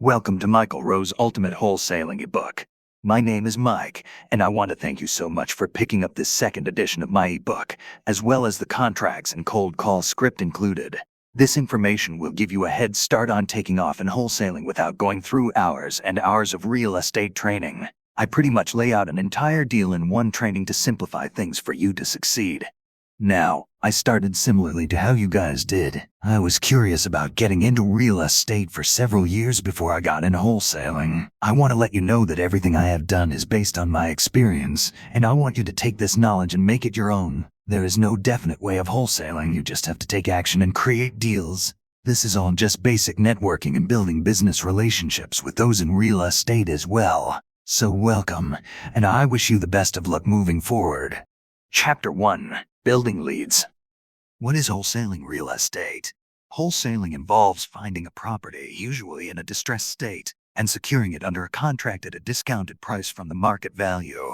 Welcome to Michael Rowe's Ultimate Wholesaling ebook. My name is Mike, and I want to thank you so much for picking up this second edition of my ebook, as well as the contracts and cold call script included. This information will give you a head start on taking off in wholesaling without going through hours and hours of real estate training. I pretty much lay out an entire deal in one training to simplify things for you to succeed. Now, I started similarly to how you guys did. I was curious about getting into real estate for several years before I got into wholesaling. I want to let you know that everything I have done is based on my experience, and I want you to take this knowledge and make it your own. There is no definite way of wholesaling, you just have to take action and create deals. This is all just basic networking and building business relationships with those in real estate as well. So welcome, and I wish you the best of luck moving forward. Chapter 1. Building leads. What is wholesaling real estate? Wholesaling involves finding a property, usually in a distressed state, and securing it under a contract at a discounted price from the market value.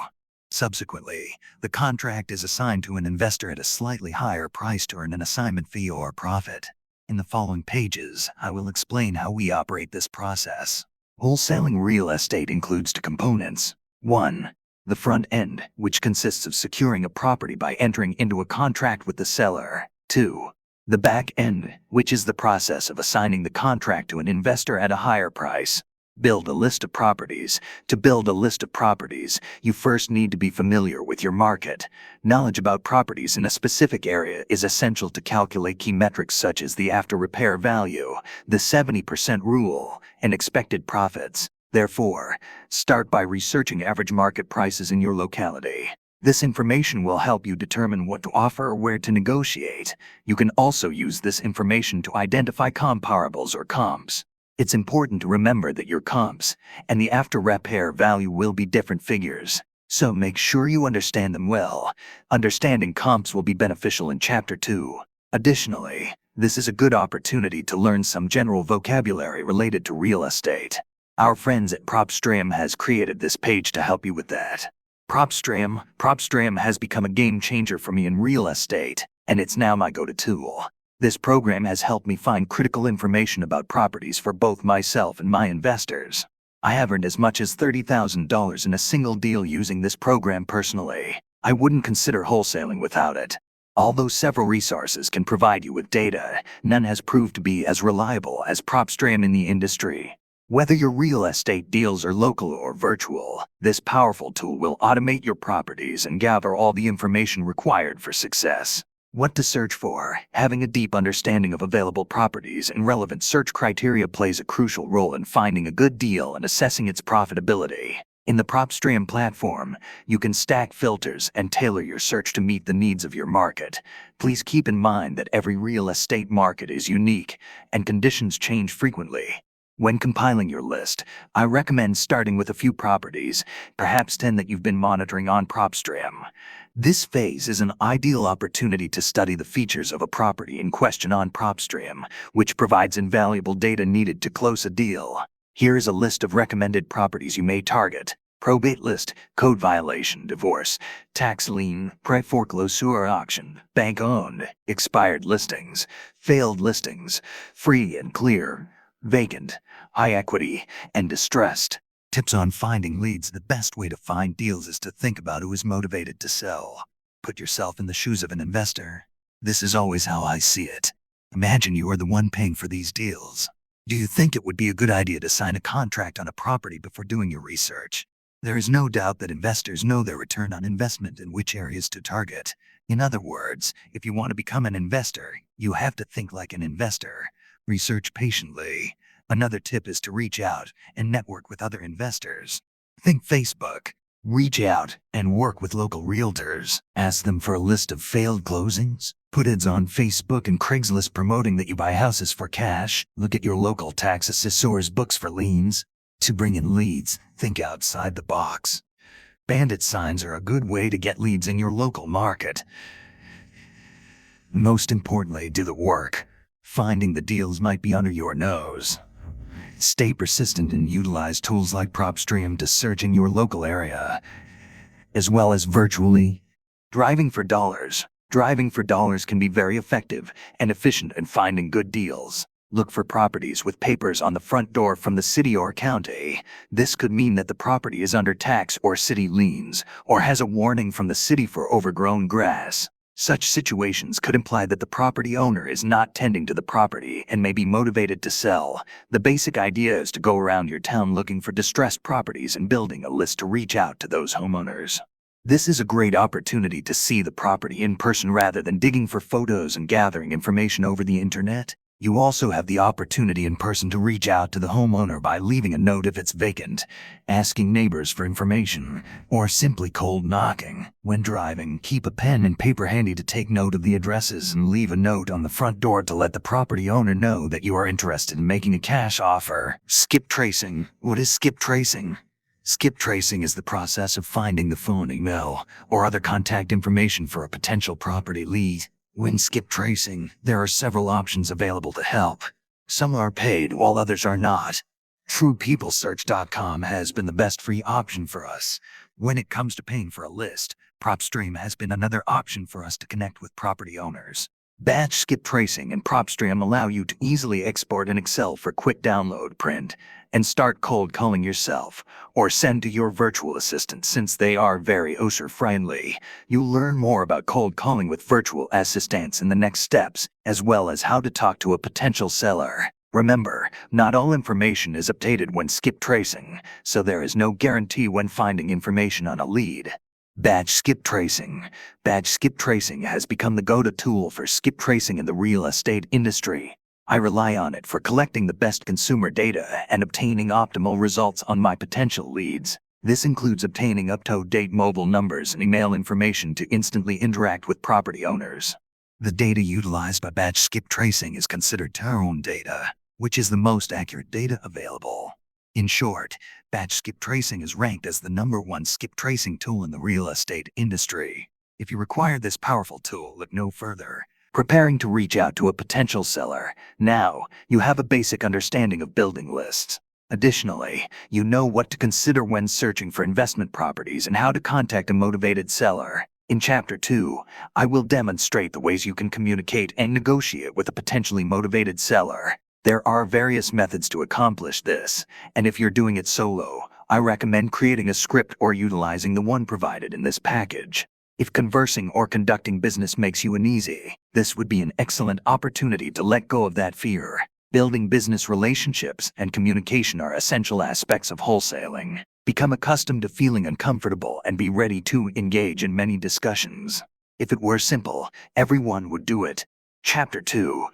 Subsequently, the contract is assigned to an investor at a slightly higher price to earn an assignment fee or profit. In the following pages, I will explain how we operate this process. Wholesaling real estate includes two components. 1. The front end, which consists of securing a property by entering into a contract with the seller. 2. The back end, which is the process of assigning the contract to an investor at a higher price. Build a list of properties. To build a list of properties, you first need to be familiar with your market. Knowledge about properties in a specific area is essential to calculate key metrics such as the after-repair value, the 70% rule, and expected profits. Therefore, start by researching average market prices in your locality. This information will help you determine what to offer or where to negotiate. You can also use this information to identify comparables or comps. It's important to remember that your comps and the after-repair value will be different figures, so make sure you understand them well. Understanding comps will be beneficial in Chapter 2. Additionally, this is a good opportunity to learn some general vocabulary related to real estate. Our friends at PropStream has created this page to help you with that. PropStream has become a game changer for me in real estate, and it's now my go-to tool. This program has helped me find critical information about properties for both myself and my investors. I have earned as much as $30,000 in a single deal using this program personally. I wouldn't consider wholesaling without it. Although several resources can provide you with data, none has proved to be as reliable as PropStream in the industry. Whether your real estate deals are local or virtual, this powerful tool will automate your properties and gather all the information required for success. What to search for? Having a deep understanding of available properties and relevant search criteria plays a crucial role in finding a good deal and assessing its profitability. In the PropStream platform, you can stack filters and tailor your search to meet the needs of your market. Please keep in mind that every real estate market is unique, and conditions change frequently. When compiling your list, I recommend starting with a few properties, perhaps 10 that you've been monitoring on PropStream. This phase is an ideal opportunity to study the features of a property in question on PropStream, which provides invaluable data needed to close a deal. Here is a list of recommended properties you may target. Probate list, code violation, divorce, tax lien, pre-foreclosure auction, bank-owned, expired listings, failed listings, free and clear, vacant, high equity, and distressed. Tips on finding leads. The best way to find deals is to think about who is motivated to sell. Put yourself in the shoes of an investor. This is always how I see it. Imagine you are the one paying for these deals. Do you think it would be a good idea to sign a contract on a property before doing your research? There is no doubt that investors know their return on investment and which areas to target. In other words, if you want to become an investor, you have to think like an investor. Research patiently. Another tip is to reach out and network with other investors. Think Facebook. Reach out and work with local realtors. Ask them for a list of failed closings. Put ads on Facebook and Craigslist promoting that you buy houses for cash. Look at your local tax assessor's books for liens. To bring in leads, think outside the box. Bandit signs are a good way to get leads in your local market. Most importantly, do the work. Finding the deals might be under your nose. Stay persistent and utilize tools like PropStream to search in your local area, as well as virtually. Driving for dollars. Driving for dollars can be very effective and efficient in finding good deals. Look for properties with papers on the front door from the city or county. This could mean that the property is under tax or city liens, or has a warning from the city for overgrown grass. Such situations could imply that the property owner is not tending to the property and may be motivated to sell. The basic idea is to go around your town looking for distressed properties and building a list to reach out to those homeowners. This is a great opportunity to see the property in person rather than digging for photos and gathering information over the internet. You also have the opportunity in person to reach out to the homeowner by leaving a note if it's vacant, asking neighbors for information, or simply cold knocking. When driving, keep a pen and paper handy to take note of the addresses and leave a note on the front door to let the property owner know that you are interested in making a cash offer. Skip tracing. What is skip tracing? Skip tracing is the process of finding the phone, email, or other contact information for a potential property lead. When skip tracing, there are several options available to help. Some are paid while others are not. TruePeopleSearch.com has been the best free option for us. When it comes to paying for a list, PropStream has been another option for us to connect with property owners. Batch skip tracing and PropStream allow you to easily export an Excel for quick download, print, and start cold calling yourself, or send to your virtual assistant since they are very user-friendly. You'll learn more about cold calling with virtual assistants in the next steps, as well as how to talk to a potential seller. Remember, not all information is updated when skip tracing, so there is no guarantee when finding information on a lead. Batch skip tracing. Batch skip tracing has become the go-to tool for skip tracing in the real estate industry. I rely on it for collecting the best consumer data and obtaining optimal results on my potential leads. This includes obtaining up-to-date mobile numbers and email information to instantly interact with property owners. The data utilized by batch skip tracing is considered Terran data, which is the most accurate data available. In short, batch skip tracing is ranked as the #1 skip tracing tool in the real estate industry. If you require this powerful tool, look no further. Preparing to reach out to a potential seller. Now, you have a basic understanding of building lists. Additionally, you know what to consider when searching for investment properties and how to contact a motivated seller. In Chapter 2, I will demonstrate the ways you can communicate and negotiate with a potentially motivated seller. There are various methods to accomplish this, and if you're doing it solo, I recommend creating a script or utilizing the one provided in this package. If conversing or conducting business makes you uneasy, this would be an excellent opportunity to let go of that fear. Building business relationships and communication are essential aspects of wholesaling. Become accustomed to feeling uncomfortable and be ready to engage in many discussions. If it were simple, everyone would do it. Chapter 2.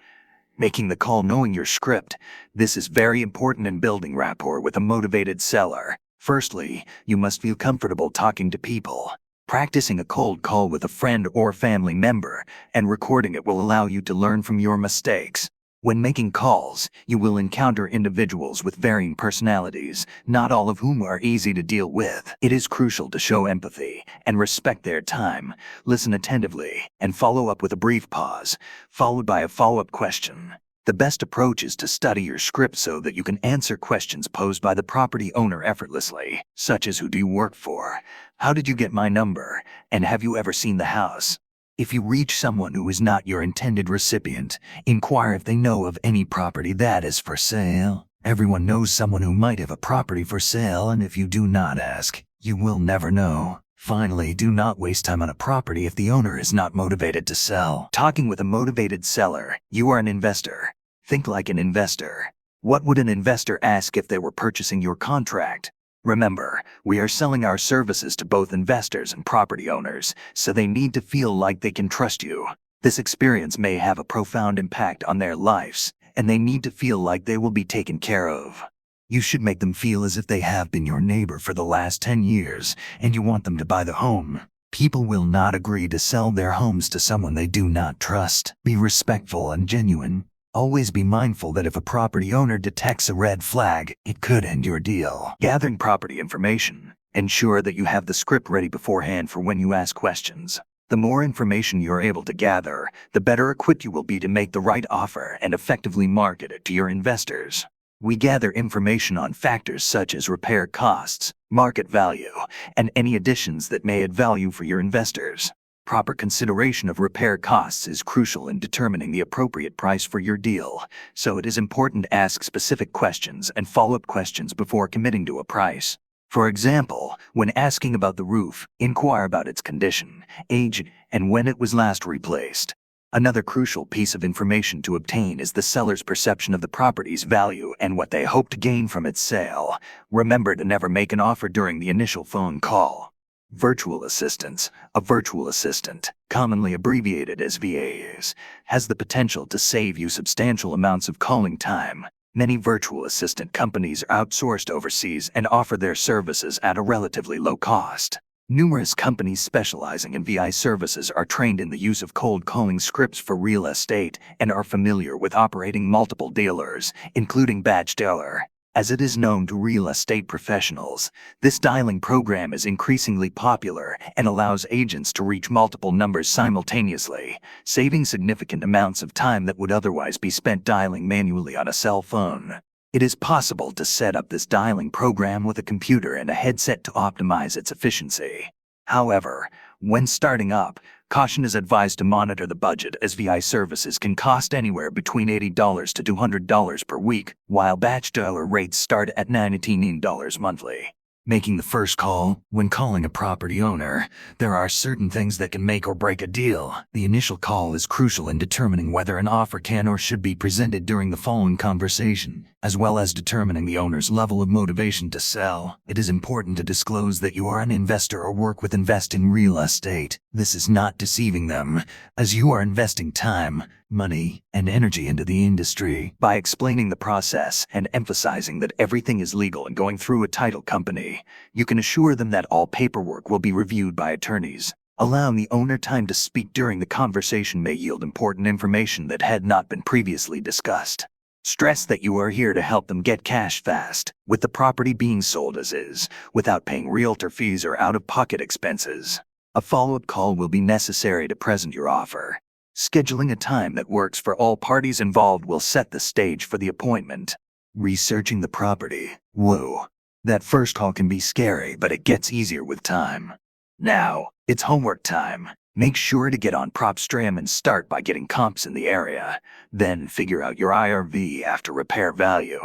Making the call. Knowing your script. This is very important in building rapport with a motivated seller. Firstly, you must feel comfortable talking to people. Practicing a cold call with a friend or family member and recording it will allow you to learn from your mistakes. When making calls, you will encounter individuals with varying personalities, not all of whom are easy to deal with. It is crucial to show empathy and respect their time, listen attentively, and follow up with a brief pause, followed by a follow-up question. The best approach is to study your script so that you can answer questions posed by the property owner effortlessly, such as who do you work for, how did you get my number, and have you ever seen the house? If you reach someone who is not your intended recipient, inquire if they know of any property that is for sale. Everyone knows someone who might have a property for sale, and if you do not ask, you will never know. Finally, do not waste time on a property if the owner is not motivated to sell. Talking with a motivated seller. You are an investor. Think like an investor. What would an investor ask if they were purchasing your contract? Remember, we are selling our services to both investors and property owners, so they need to feel like they can trust you. This experience may have a profound impact on their lives, and they need to feel like they will be taken care of. You should make them feel as if they have been your neighbor for the last 10 years, and you want them to buy the home. People will not agree to sell their homes to someone they do not trust. Be respectful and genuine. Always be mindful that if a property owner detects a red flag, it could end your deal. Gathering property information. Ensure that you have the script ready beforehand for when you ask questions. The more information you're able to gather, the better equipped you will be to make the right offer and effectively market it to your investors. We gather information on factors such as repair costs, market value, and any additions that may add value for your investors. Proper consideration of repair costs is crucial in determining the appropriate price for your deal, so it is important to ask specific questions and follow-up questions before committing to a price. For example, when asking about the roof, inquire about its condition, age, and when it was last replaced. Another crucial piece of information to obtain is the seller's perception of the property's value and what they hope to gain from its sale. Remember to never make an offer during the initial phone call. Virtual assistants. A virtual assistant, commonly abbreviated as VAs, has the potential to save you substantial amounts of calling time. Many virtual assistant companies are outsourced overseas and offer their services at a relatively low cost. Numerous companies specializing in VI services are trained in the use of cold calling scripts for real estate and are familiar with operating multiple dealers, including batch dealer. As it is known to real estate professionals, this dialing program is increasingly popular and allows agents to reach multiple numbers simultaneously, saving significant amounts of time that would otherwise be spent dialing manually on a cell phone. It is possible to set up this dialing program with a computer and a headset to optimize its efficiency. However, when starting up, caution is advised to monitor the budget, as VI services can cost anywhere between $80 to $200 per week, while batch dialer rates start at $19 monthly. Making the first call. When calling a property owner, there are certain things that can make or break a deal. The initial call is crucial in determining whether an offer can or should be presented during the following conversation, as well as determining the owner's level of motivation to sell. It is important to disclose that you are an investor or work with invest in real estate. This is not deceiving them, as you are investing time, money, and energy into the industry. By explaining the process and emphasizing that everything is legal and going through a title company, you can assure them that all paperwork will be reviewed by attorneys. Allowing the owner time to speak during the conversation may yield important information that had not been previously discussed. Stress that you are here to help them get cash fast, with the property being sold as is, without paying realtor fees or out-of-pocket expenses. A follow-up call will be necessary to present your offer. Scheduling a time that works for all parties involved will set the stage for the appointment. Researching the property. Whoa. That first call can be scary, but it gets easier with time. Now, it's homework time. Make sure to get on PropStream and start by getting comps in the area. Then figure out your IRV after repair value.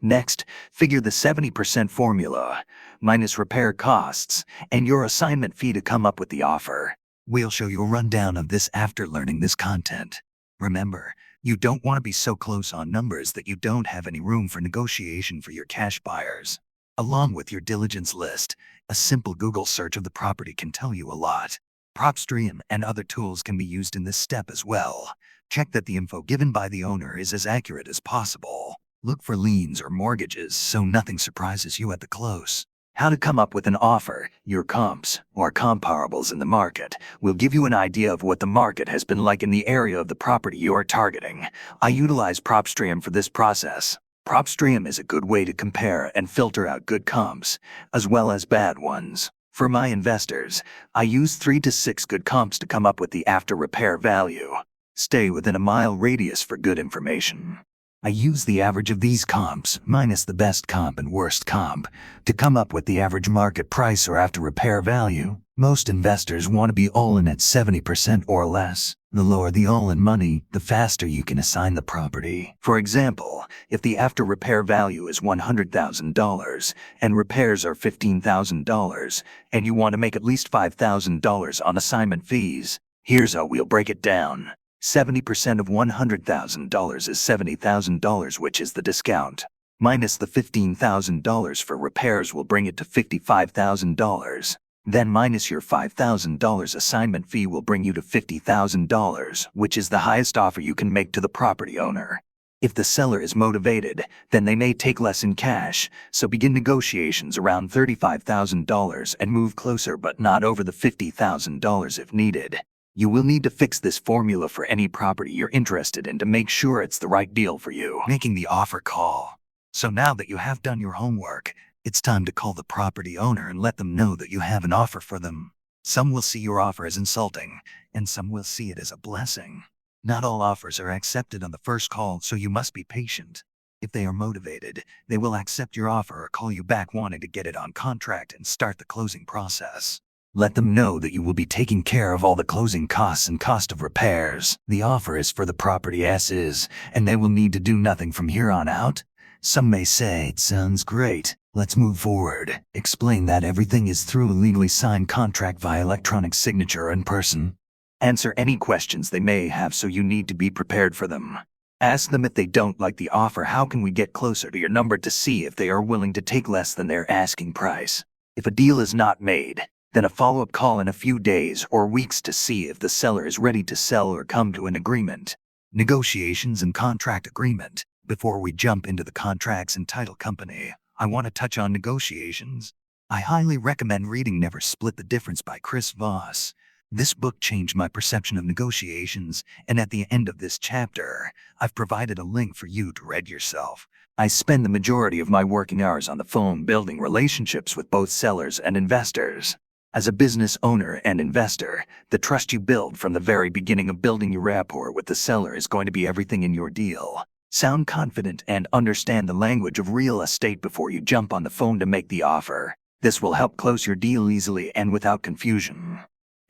Next, figure the 70% formula, minus repair costs, and your assignment fee to come up with the offer. We'll show you a rundown of this after learning this content. Remember, you don't want to be so close on numbers that you don't have any room for negotiation for your cash buyers. Along with your diligence list, a simple Google search of the property can tell you a lot. PropStream and other tools can be used in this step as well. Check that the info given by the owner is as accurate as possible. Look for liens or mortgages so nothing surprises you at the close. How to come up with an offer. Your comps, or comparables in the market, will give you an idea of what the market has been like in the area of the property you are targeting. I utilize PropStream for this process. PropStream is a good way to compare and filter out good comps, as well as bad ones. For my investors, I use 3 to 6 good comps to come up with the after repair value. Stay within a mile radius for good information. I use the average of these comps, minus the best comp and worst comp, to come up with the average market price or after repair value. Most investors want to be all-in at 70% or less. The lower the all-in money, the faster you can assign the property. For example, if the after repair value is $100,000 and repairs are $15,000, and you want to make at least $5,000 on assignment fees, here's how we'll break it down. 70% of $100,000 is $70,000, which is the discount. Minus the $15,000 for repairs will bring it to $55,000. Then minus your $5,000 assignment fee will bring you to $50,000, which is the highest offer you can make to the property owner. If the seller is motivated, then they may take less in cash, so begin negotiations around $35,000 and move closer but not over the $50,000 if needed. You will need to fix this formula for any property you're interested in to make sure it's the right deal for you. Making the offer call. So now that you have done your homework, it's time to call the property owner and let them know that you have an offer for them. Some will see your offer as insulting, and some will see it as a blessing. Not all offers are accepted on the first call, so you must be patient. If they are motivated, they will accept your offer or call you back wanting to get it on contract and start the closing process. Let them know that you will be taking care of all the closing costs and cost of repairs. The offer is for the property as is, and they will need to do nothing from here on out. Some may say, it sounds great. Let's move forward. Explain that everything is through a legally signed contract via electronic signature or in person. Answer any questions they may have, so you need to be prepared for them. Ask them if they don't like the offer, how can we get closer to your number to see if they are willing to take less than their asking price. If a deal is not made, then a follow-up call in a few days or weeks to see if the seller is ready to sell or come to an agreement. Negotiations and contract agreement. Before we jump into the contracts and title company, I want to touch on negotiations. I highly recommend reading Never Split the Difference by Chris Voss. This book changed my perception of negotiations, and at the end of this chapter, I've provided a link for you to read yourself. I spend the majority of my working hours on the phone building relationships with both sellers and investors. As a business owner and investor, the trust you build from the very beginning of building your rapport with the seller is going to be everything in your deal. Sound confident and understand the language of real estate before you jump on the phone to make the offer. This will help close your deal easily and without confusion.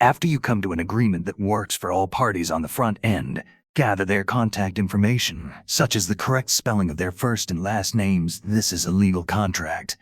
After you come to an agreement that works for all parties on the front end, gather their contact information, such as the correct spelling of their first and last names. This is a legal contract,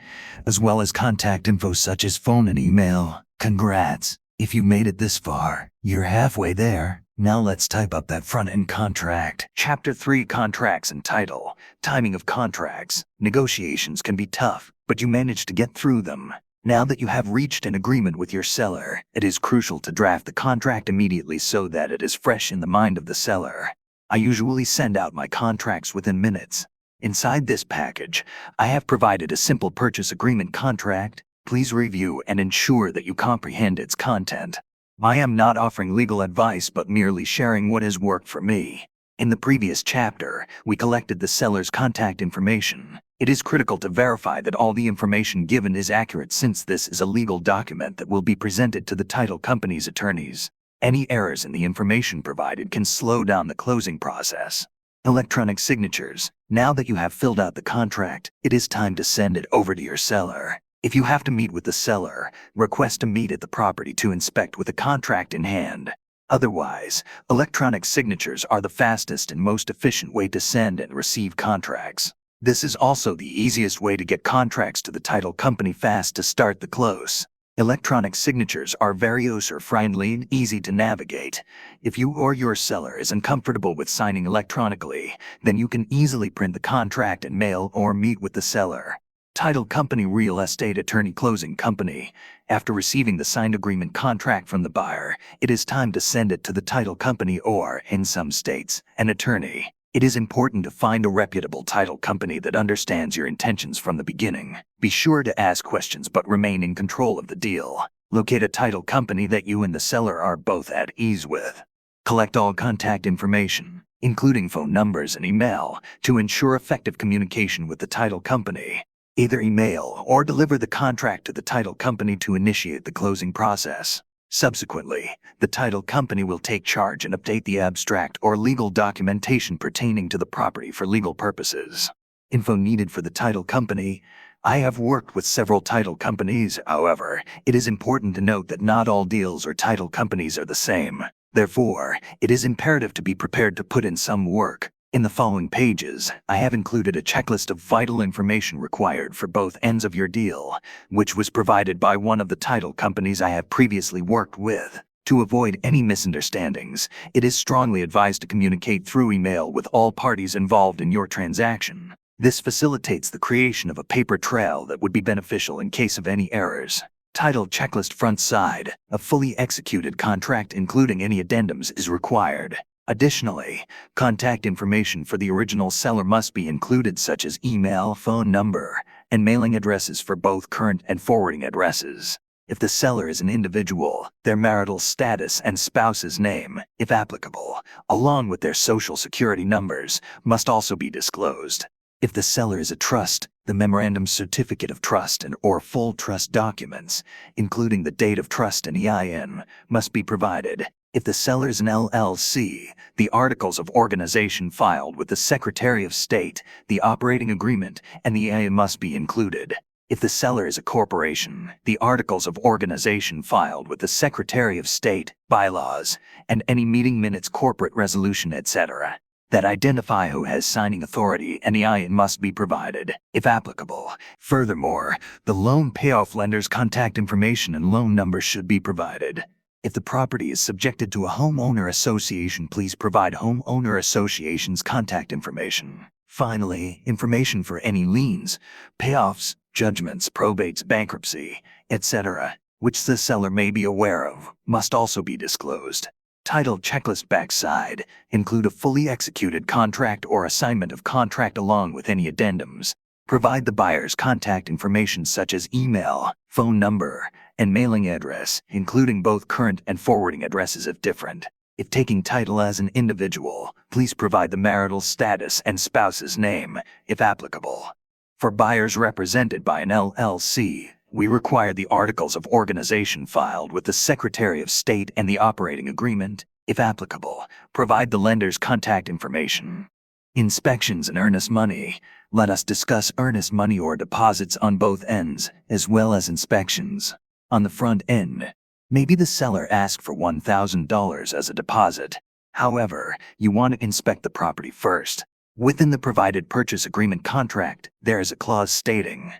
as well as contact info such as phone and email. Congrats! If you made it this far, you're halfway there. Now let's type up that front-end contract. Chapter 3: Contracts and Title. Timing of contracts. Negotiations can be tough, but you manage to get through them. Now that you have reached an agreement with your seller, it is crucial to draft the contract immediately so that it is fresh in the mind of the seller. I usually send out my contracts within minutes. Inside this package, I have provided a simple purchase agreement contract. Please review and ensure that you comprehend its content. I am not offering legal advice but merely sharing what has worked for me. In the previous chapter, we collected the seller's contact information. It is critical to verify that all the information given is accurate, since this is a legal document that will be presented to the title company's attorneys. Any errors in the information provided can slow down the closing process. Electronic signatures. Now that you have filled out the contract, it is time to send it over to your seller. If you have to meet with the seller, request to meet at the property to inspect with a contract in hand. Otherwise, electronic signatures are the fastest and most efficient way to send and receive contracts. This is also the easiest way to get contracts to the title company fast to start the close. Electronic signatures are very user-friendly and easy to navigate. If you or your seller is uncomfortable with signing electronically, then you can easily print the contract and mail or meet with the seller. Title company, real estate attorney, closing company. After receiving the signed agreement contract from the buyer, it is time to send it to the title company or, in some states, an attorney. It is important to find a reputable title company that understands your intentions from the beginning. Be sure to ask questions but remain in control of the deal. Locate a title company that you and the seller are both at ease with. Collect all contact information, including phone numbers and email, to ensure effective communication with the title company. Either email or deliver the contract to the title company to initiate the closing process. Subsequently, the title company will take charge and update the abstract or legal documentation pertaining to the property for legal purposes. Info needed for the title company. I have worked with several title companies. However, it is important to note that not all deals or title companies are the same. Therefore, it is imperative to be prepared to put in some work. In the following pages, I have included a checklist of vital information required for both ends of your deal, which was provided by one of the title companies I have previously worked with. To avoid any misunderstandings, it is strongly advised to communicate through email with all parties involved in your transaction. This facilitates the creation of a paper trail that would be beneficial in case of any errors. Title checklist, front side. A fully executed contract including any addendums is required. Additionally, contact information for the original seller must be included, such as email, phone number, and mailing addresses for both current and forwarding addresses. If the seller is an individual, their marital status and spouse's name, if applicable, along with their social security numbers, must also be disclosed. If the seller is a trust, the memorandum, certificate of trust, or full trust documents, including the date of trust and EIN, must be provided. If the seller is an LLC, the articles of organization filed with the Secretary of State, the operating agreement, and the EIN must be included. If the seller is a corporation, the articles of organization filed with the Secretary of State, bylaws, and any meeting minutes, corporate resolution, etc. that identify who has signing authority and the IN must be provided, if applicable. Furthermore, the loan payoff lender's contact information and loan number should be provided. If the property is subjected to a homeowner association, please provide homeowner association's contact information. Finally, information for any liens, payoffs, judgments, probates, bankruptcy, etc., which the seller may be aware of, must also be disclosed. Title checklist backside include a fully executed contract or assignment of contract along with any addendums. Provide the buyer's contact information such as email, phone number, and mailing address, including both current and forwarding addresses if different. If taking title as an individual, please provide the marital status and spouse's name, if applicable. For buyers represented by an LLC, we require the articles of organization filed with the Secretary of State and the operating agreement, if applicable. Provide the lender's contact information. Inspections and earnest money. Let us discuss earnest money or deposits on both ends, as well as inspections. On the front end, maybe the seller asked for $1,000 as a deposit. However, you want to inspect the property first. Within the provided purchase agreement contract, there is a clause stating,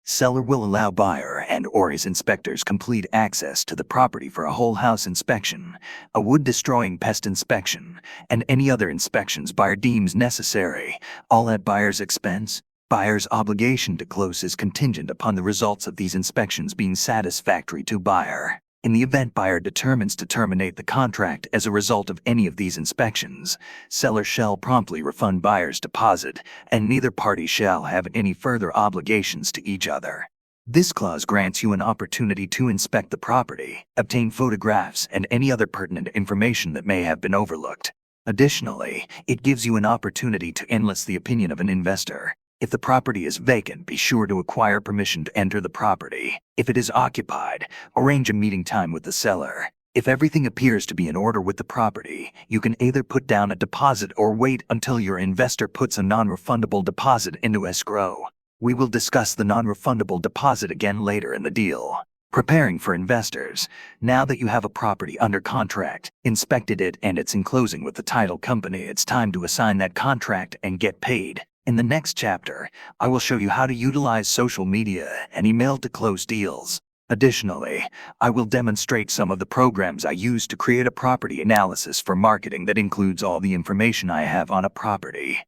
seller will allow buyer and/or his inspectors complete access to the property for a whole house inspection, a wood-destroying pest inspection, and any other inspections buyer deems necessary, all at buyer's expense. Buyer's obligation to close is contingent upon the results of these inspections being satisfactory to buyer. In the event buyer determines to terminate the contract as a result of any of these inspections, seller shall promptly refund buyer's deposit, and neither party shall have any further obligations to each other. This clause grants you an opportunity to inspect the property, obtain photographs, and any other pertinent information that may have been overlooked. Additionally, it gives you an opportunity to enlist the opinion of an investor. If the property is vacant, be sure to acquire permission to enter the property. If it is occupied, arrange a meeting time with the seller. If everything appears to be in order with the property, you can either put down a deposit or wait until your investor puts a non-refundable deposit into escrow. We will discuss the non-refundable deposit again later in the deal. Preparing for investors. Now that you have a property under contract, inspected it, and it's in closing with the title company, it's time to assign that contract and get paid. In the next chapter, I will show you how to utilize social media and email to close deals. Additionally, I will demonstrate some of the programs I use to create a property analysis for marketing that includes all the information I have on a property.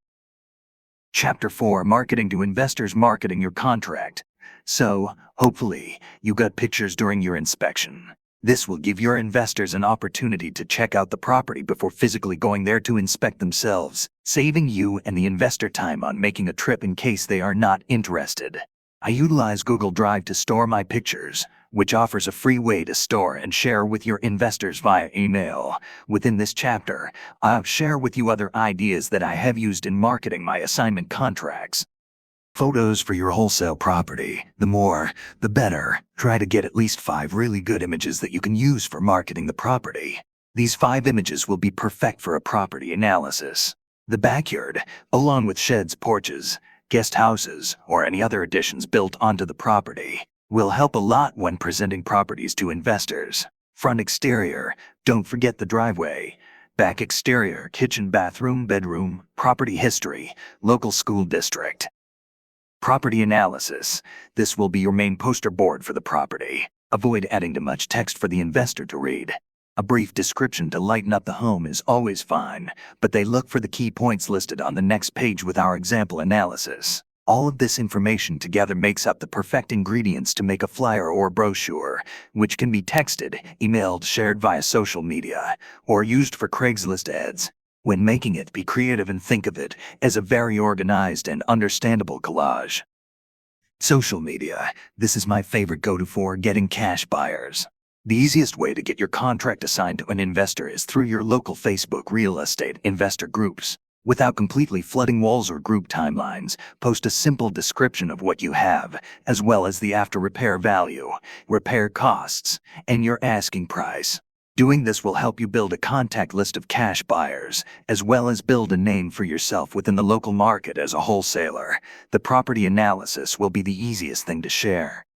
Chapter 4: Marketing to Investors. Marketing your contract. So, hopefully, you got pictures during your inspection. This will give your investors an opportunity to check out the property before physically going there to inspect themselves, saving you and the investor time on making a trip in case they are not interested. I utilize Google Drive to store my pictures, which offers a free way to store and share with your investors via email. Within this chapter, I'll share with you other ideas that I have used in marketing my assignment contracts. Photos for your wholesale property. The more, the better. Try to get at least 5 really good images that you can use for marketing the property. These 5 images will be perfect for a property analysis. The backyard, along with sheds, porches, guest houses, or any other additions built onto the property, will help a lot when presenting properties to investors. Front exterior, don't forget the driveway. Back exterior, kitchen, bathroom, bedroom, property history, local school district. Property analysis. This will be your main poster board for the property. Avoid adding too much text for the investor to read. A brief description to lighten up the home is always fine, but they look for the key points listed on the next page with our example analysis. All of this information together makes up the perfect ingredients to make a flyer or brochure, which can be texted, emailed, shared via social media, or used for Craigslist ads. When making it, be creative and think of it as a very organized and understandable collage. Social media. This is my favorite go-to for getting cash buyers. The easiest way to get your contract assigned to an investor is through your local Facebook real estate investor groups. Without completely flooding walls or group timelines, post a simple description of what you have, as well as the after-repair value, repair costs, and your asking price. Doing this will help you build a contact list of cash buyers, as well as build a name for yourself within the local market as a wholesaler. The property analysis will be the easiest thing to share.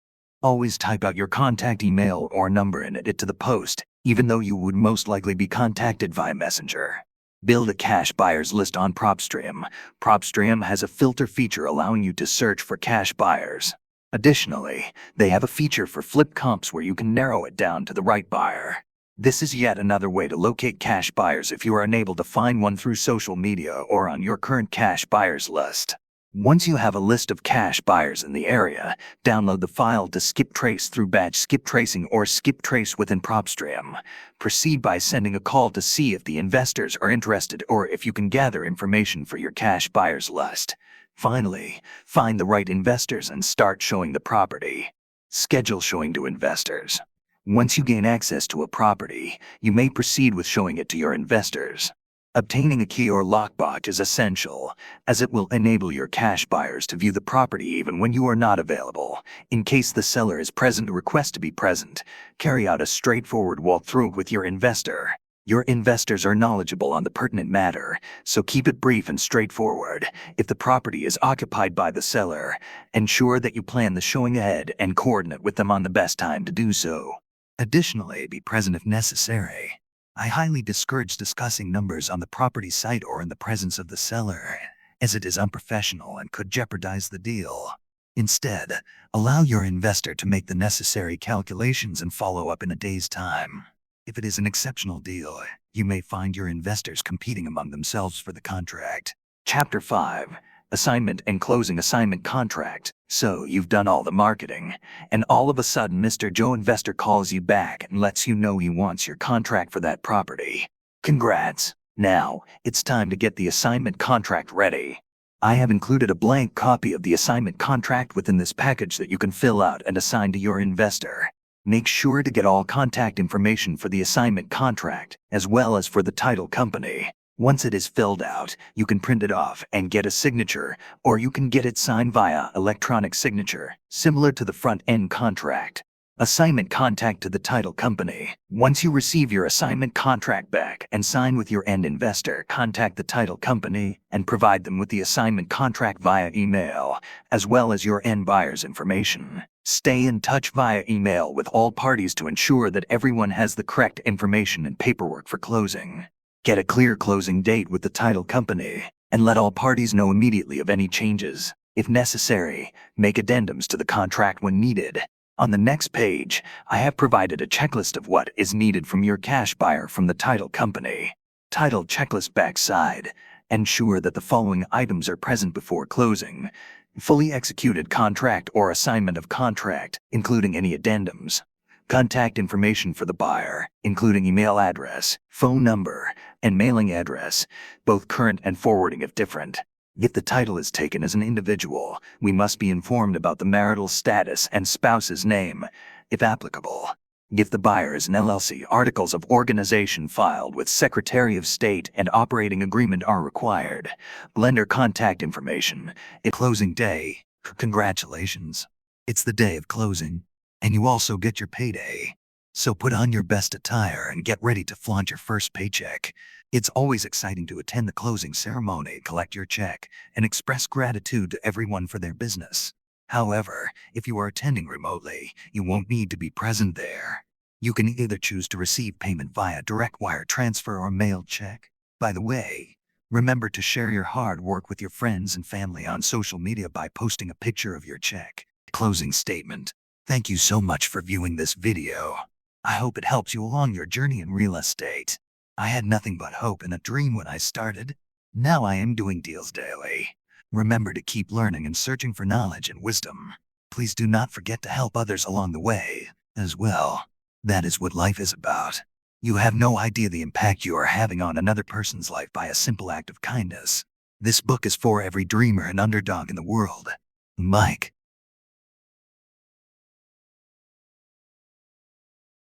Always type out your contact email or number and add it to the post, even though you would most likely be contacted via Messenger. Build a cash buyers list on PropStream. PropStream has a filter feature allowing you to search for cash buyers. Additionally, they have a feature for flip comps where you can narrow it down to the right buyer. This is yet another way to locate cash buyers if you are unable to find one through social media or on your current cash buyers list. Once you have a list of cash buyers in the area, download the file to skip trace through batch skip tracing or skip trace within PropStream. Proceed by sending a call to see if the investors are interested or if you can gather information for your cash buyers list. Finally, find the right investors and start showing the property. Schedule showing to investors. Once you gain access to a property, you may proceed with showing it to your investors. Obtaining a key or lockbox is essential, as it will enable your cash buyers to view the property even when you are not available. In case the seller is present or requests to be present, carry out a straightforward walkthrough with your investor. Your investors are knowledgeable on the pertinent matter, so keep it brief and straightforward. If the property is occupied by the seller, ensure that you plan the showing ahead and coordinate with them on the best time to do so. Additionally, be present if necessary. I highly discourage discussing numbers on the property site or in the presence of the seller, as it is unprofessional and could jeopardize the deal. Instead, allow your investor to make the necessary calculations and follow up in a day's time. If it is an exceptional deal, you may find your investors competing among themselves for the contract. Chapter 5. Assignment and Closing Assignment Contract. So you've done all the marketing, and all of a sudden Mr. Joe Investor calls you back and lets you know he wants your contract for that property. Congrats! Now, it's time to get the assignment contract ready. I have included a blank copy of the assignment contract within this package that you can fill out and assign to your investor. Make sure to get all contact information for the assignment contract, as well as for the title company. Once it is filled out, you can print it off and get a signature, or you can get it signed via electronic signature, similar to the front-end contract. Assignment contact to the title company. Once you receive your assignment contract back and sign with your end investor, contact the title company and provide them with the assignment contract via email, as well as your end buyer's information. Stay in touch via email with all parties to ensure that everyone has the correct information and paperwork for closing. Get a clear closing date with the title company, and let all parties know immediately of any changes. If necessary, make addendums to the contract when needed. On the next page, I have provided a checklist of what is needed from your cash buyer from the title company. Title checklist backside. Ensure that the following items are present before closing. Fully executed contract or assignment of contract, including any addendums. Contact information for the buyer, including email address, phone number, and mailing address, both current and forwarding if different. If the title is taken as an individual, we must be informed about the marital status and spouse's name, if applicable. If the buyer is an LLC, articles of organization filed with Secretary of State and operating agreement are required. Lender contact information. It's closing day. Congratulations. It's the day of closing. And you also get your payday. So put on your best attire and get ready to flaunt your first paycheck. It's always exciting to attend the closing ceremony, collect your check, and express gratitude to everyone for their business. However, if you are attending remotely, you won't need to be present there. You can either choose to receive payment via direct wire transfer or mailed check. By the way, remember to share your hard work with your friends and family on social media by posting a picture of your check. Closing statement. Thank you so much for viewing this video. I hope it helps you along your journey in real estate. I had nothing but hope and a dream when I started. Now I am doing deals daily. Remember to keep learning and searching for knowledge and wisdom. Please do not forget to help others along the way, as well. That is what life is about. You have no idea the impact you are having on another person's life by a simple act of kindness. This book is for every dreamer and underdog in the world. Mike.